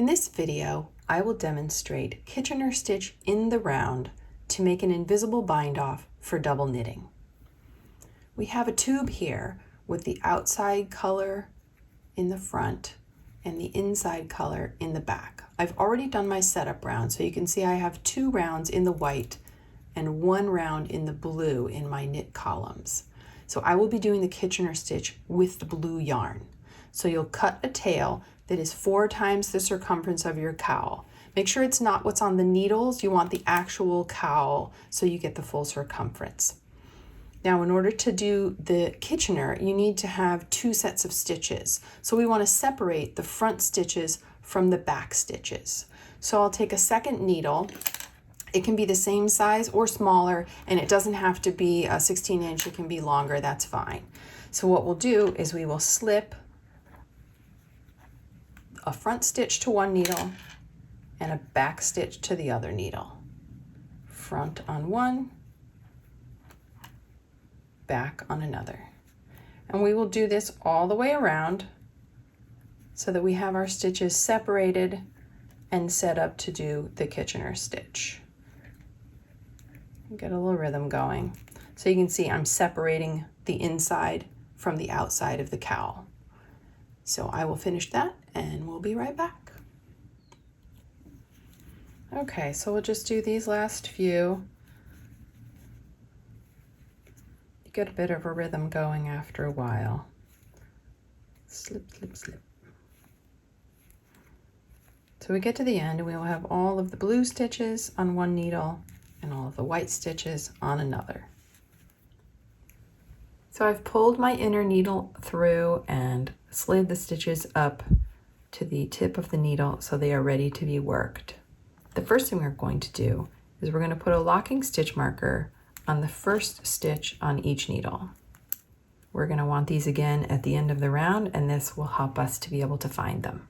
In this video, I will demonstrate Kitchener stitch in the round to make an invisible bind off for double knitting. We have a tube here with the outside color in the front and the inside color in the back. I've already done my setup round, so you can see I have 2 rounds in the white and 1 round in the blue in my knit columns. So I will be doing the Kitchener stitch with the blue yarn. So you'll cut a tail that is 4 times the circumference of your cowl. Make sure it's not what's on the needles. You want the actual cowl so you get the full circumference. Now, in order to do the Kitchener, you need to have 2 sets of stitches. So we want to separate the front stitches from the back stitches. So I'll take a second needle. It can be the same size or smaller, and it doesn't have to be a 16-inch. It can be longer, that's fine. So what we'll do is we will slip a front stitch to one needle and a back stitch to the other needle. Front on one, back on another. And we will do this all the way around so that we have our stitches separated and set up to do the Kitchener stitch. Get a little rhythm going. So you can see I'm separating the inside from the outside of the cowl. So I will finish that and we'll be right back. Okay, so we'll just do these last few. You get a bit of a rhythm going after a while. Slip, slip, slip. So we get to the end and we will have all of the blue stitches on one needle and all of the white stitches on another. So I've pulled my inner needle through and slid the stitches up to the tip of the needle so they are ready to be worked. The first thing we're going to do is we're going to put a locking stitch marker on the first stitch on each needle. We're going to want these again at the end of the round, and this will help us to be able to find them.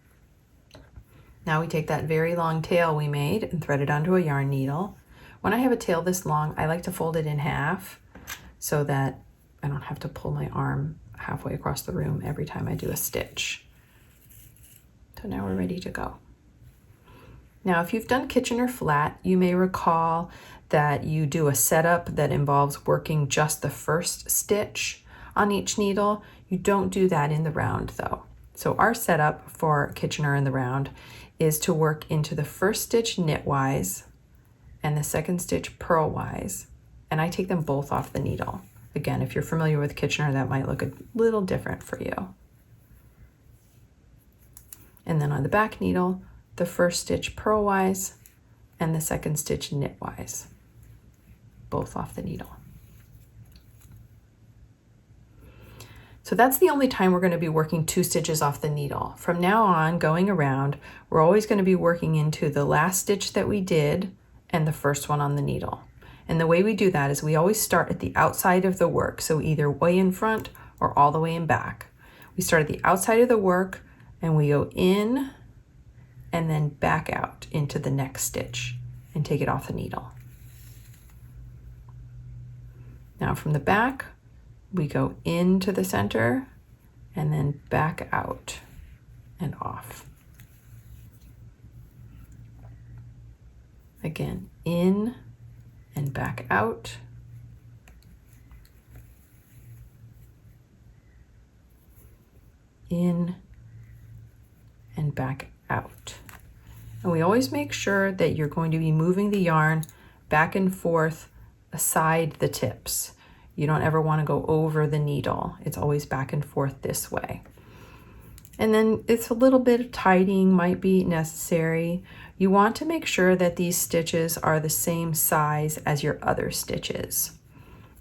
Now we take that very long tail we made and thread it onto a yarn needle. When I have a tail this long, I like to fold it in half so that I don't have to pull my arm halfway across the room every time I do a stitch. So now we're ready to go. Now, if you've done Kitchener flat, you may recall that you do a setup that involves working just the first stitch on each needle. You don't do that in the round though. So our setup for Kitchener in the round is to work into the first stitch knitwise and the second stitch purlwise, and I take them both off the needle. Again, if you're familiar with Kitchener, that might look a little different for you. And then on the back needle, the first stitch purlwise and the second stitch knitwise, both off the needle. So that's the only time we're going to be working 2 stitches off the needle. From now on, going around, we're always going to be working into the last stitch that we did and the first one on the needle. And the way we do that is we always start at the outside of the work, so either way in front or all the way in back. We start at the outside of the work and we go in and then back out into the next stitch and take it off the needle. Now from the back, we go into the center and then back out and off. Again, in and back out. In and back out. And we always make sure that you're going to be moving the yarn back and forth aside the tips. You don't ever want to go over the needle. It's always back and forth this way. And then it's a little bit of tidying might be necessary. You want to make sure that these stitches are the same size as your other stitches.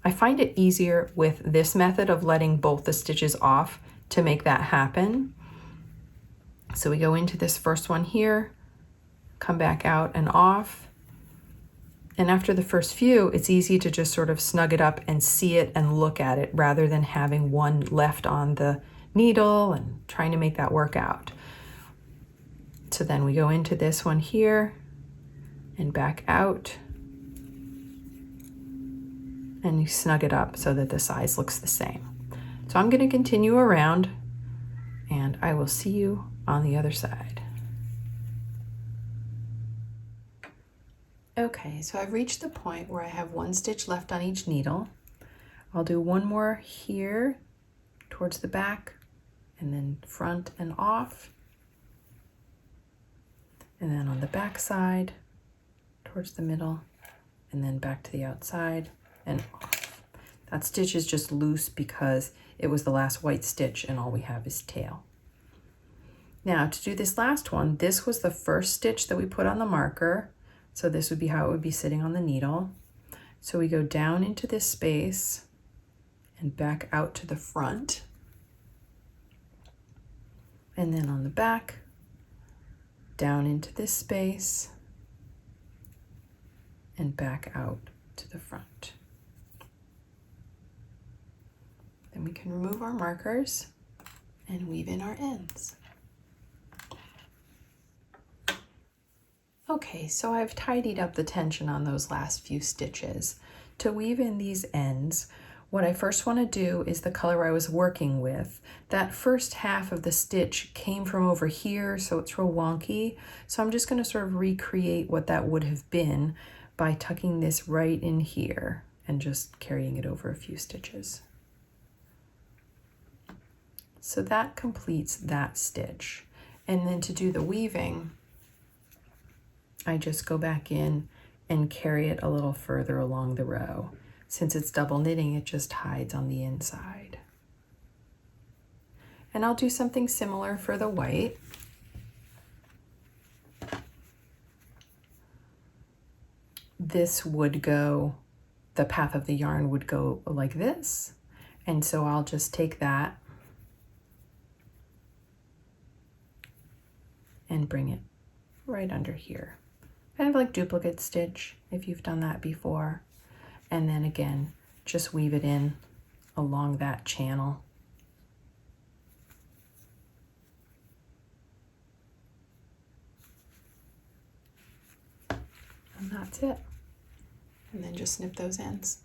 I find it easier with this method of letting both the stitches off to make that happen. So we go into this first one here, come back out and off. And after the first few, it's easy to just sort of snug it up and see it and look at it rather than having one left on the needle and trying to make that work out. So then we go into this one here and back out and you snug it up so that the size looks the same. So I'm going to continue around and I will see you on the other side. Okay, so I've reached the point where I have one stitch left on each needle. I'll do one more here towards the back, and then front and off, and then on the back side towards the middle, and then back to the outside and off. That stitch is just loose because it was the last white stitch and all we have is tail. Now to do this last one, this was the first stitch that we put on the marker, so this would be how it would be sitting on the needle. So we go down into this space and back out to the front, and then on the back, down into this space and back out to the front. Then we can remove our markers and weave in our ends. Okay, so I've tidied up the tension on those last few stitches. To weave in these ends, what I first want to do is the color I was working with. That first half of the stitch came from over here, so it's real wonky. So I'm just going to sort of recreate what that would have been by tucking this right in here and just carrying it over a few stitches. So that completes that stitch. And then to do the weaving, I just go back in and carry it a little further along the row. Since it's double knitting, it just hides on the inside. And I'll do something similar for the white. This would go, the path of the yarn would go like this. And so I'll just take that and bring it right under here. Kind of like duplicate stitch if you've done that before. And then again, just weave it in along that channel. And that's it. And then just snip those ends.